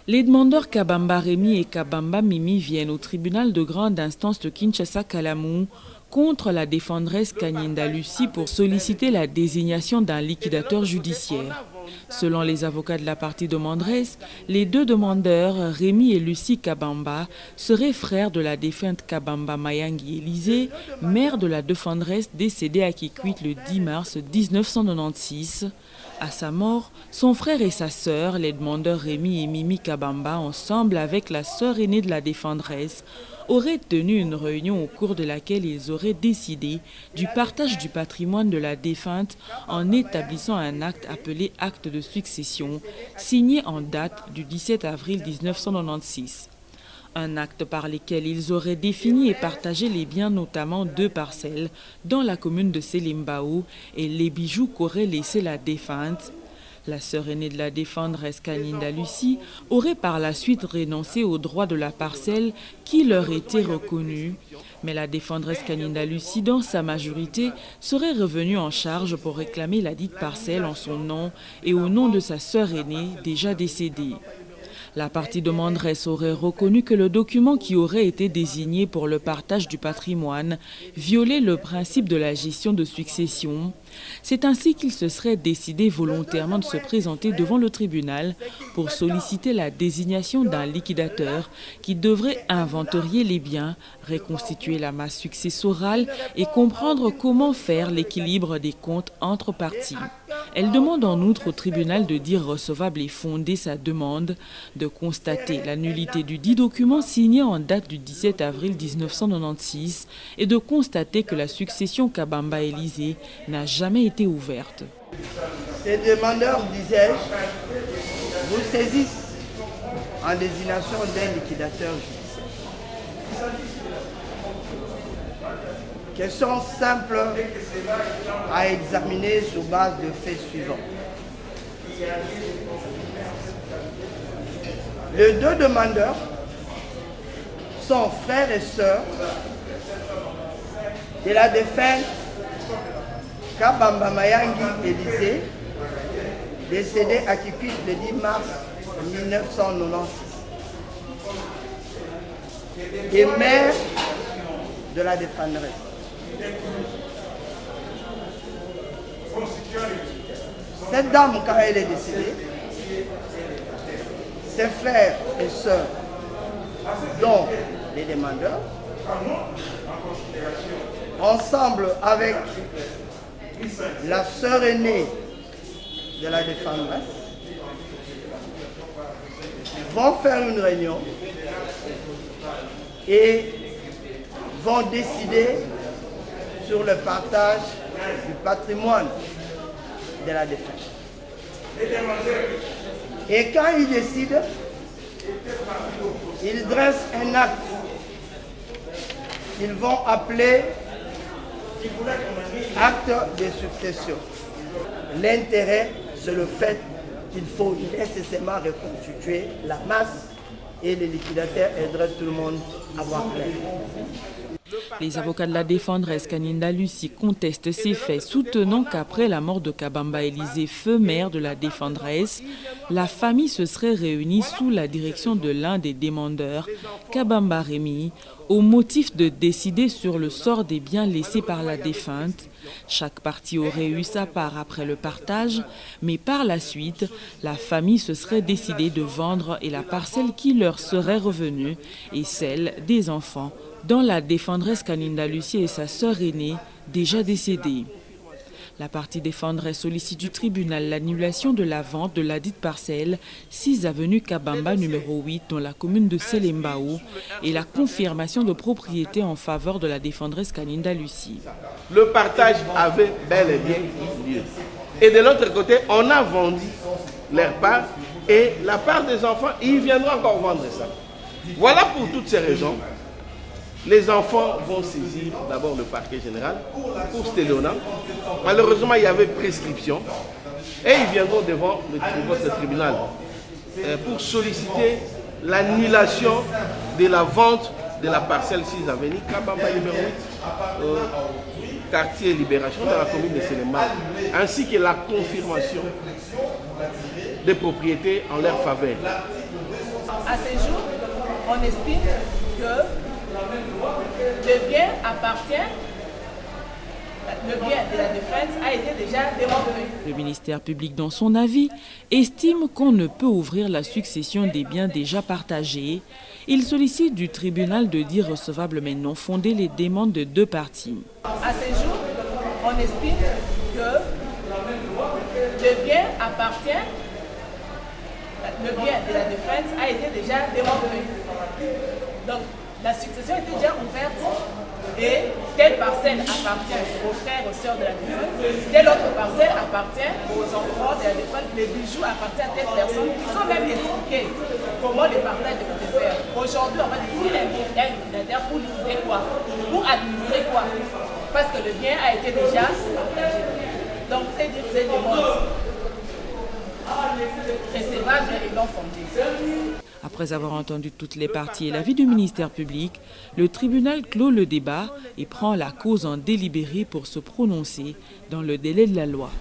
Les demandeurs Kabamba Rémi et Kabamba Mimi viennent au tribunal de grande instance de Kinshasa-Kalamu contre la défenderesse Kanyinda Lucie pour solliciter la désignation d'un liquidateur judiciaire. Selon les avocats de la partie demanderesse, les deux demandeurs, Rémi et Lucie Kabamba, seraient frères de la défunte Kabamba Mayangi Élisée, mère de la défenderesse décédée à Kikwit le 10 mars 1996. À sa mort, son frère et sa sœur, les demandeurs Rémi et Mimi Kabamba, ensemble avec la sœur aînée de la défenderesse, auraient tenu une réunion au cours de laquelle ils auraient décidé du partage du patrimoine de la défunte en établissant un acte appelé acte de succession, signé en date du 17 avril 1996. Un acte par lequel ils auraient défini et partagé les biens, notamment 2 parcelles, dans la commune de Selimbao et les bijoux qu'aurait laissé la défunte. La sœur aînée de la défenderesse Kanyinda Lucie aurait par la suite renoncé aux droits de la parcelle qui leur était reconnue. Mais la défenderesse Kanyinda Lucie, dans sa majorité, serait revenue en charge pour réclamer la dite parcelle en son nom et au nom de sa sœur aînée déjà décédée. La partie demanderesse aurait reconnu que le document qui aurait été désigné pour le partage du patrimoine violait le principe de la gestion de succession. C'est ainsi qu'il se serait décidé volontairement de se présenter devant le tribunal pour solliciter la désignation d'un liquidateur qui devrait inventorier les biens, reconstituer la masse successorale et comprendre comment faire l'équilibre des comptes entre parties. Elle demande en outre au tribunal de dire recevable et fonder sa demande, de constater la nullité du dit document signé en date du 17 avril 1996 et de constater que la succession Kabamba Élisée n'a jamais été ouverte. Ces demandeurs, disais-je, vous saisissent en désignation d'un liquidateur judiciaire. Question simple à examiner sur base de faits suivants. Les deux demandeurs sont frères et sœurs de la défunte Kabamba Mayangi Élisée, décédée à Kikwit le 10 mars 1996, et mère de la défenderesse. Cette dame, quand elle est décédée, ses frères et sœurs, dont les demandeurs, ensemble avec la sœur aînée de la défenderesse, vont faire une réunion et vont décider sur le partage du patrimoine de la défunte. Et quand ils décident, ils dressent un acte qu'ils vont appeler acte de succession. L'intérêt, c'est le fait qu'il faut nécessairement reconstituer la masse et les liquidateurs aideraient tout le monde à voir clair. Les avocats de la défenderesse Kanyinda Lucie contestent ces faits, soutenant qu'après la mort de Kabamba Élisée, feu maire de la défenderesse, la famille se serait réunie sous la direction de l'un des demandeurs, Kabamba Rémi, au motif de décider sur le sort des biens laissés par la défunte. Chaque partie aurait eu sa part après le partage, mais par la suite, la famille se serait décidée de vendre et la parcelle qui leur serait revenue et celle des enfants, dont la défenderesse Kanyinda Lucie et sa sœur aînée, déjà décédées. La partie défenderesse sollicite du tribunal l'annulation de la vente de la dite parcelle 6 avenue Kabamba numéro 8 dans la commune de Selimbao et la confirmation de propriété en faveur de la défenderesse Kanyinda Lucie. Le partage avait bel et bien lieu. Et de l'autre côté, on a vendu leur part et la part des enfants, ils viendront encore vendre ça. Voilà pour toutes ces raisons. Les enfants vont saisir d'abord le parquet général pour Stelona. Malheureusement, il y avait prescription et ils viendront devant votre tribunal pour solliciter l'annulation de la vente de la parcelle 6 avenue Kabamba numéro 8, quartier Libération dans la commune de Selimbao, ainsi que la confirmation des propriétés en leur faveur. À ce jour, on estime que le bien appartient, le bien de la défunte a été déjà démontré. Le ministère public, dans son avis, estime qu'on ne peut ouvrir la succession des biens déjà partagés. Il sollicite du tribunal de dire recevable mais non fondé les demandes de deux parties. À ce jour, on estime que le bien appartient, le bien de la défunte a été déjà démontré. Donc, la succession était déjà ouverte et telle parcelle appartient aux frères et aux sœurs de la défunte, telle autre parcelle appartient aux enfants de la défunte, les bijoux appartiennent à telle personne. Ils ont même expliqué comment les partages devaient se faire. Aujourd'hui, on va décider un liquidateur pour liquider quoi? Pour administrer quoi? Parce que le bien a été déjà partagé. Donc, c'est dire que c'est des modes recevables et non fondés. Après avoir entendu toutes les parties et l'avis du ministère public, le tribunal clôt le débat et prend la cause en délibéré pour se prononcer dans le délai de la loi.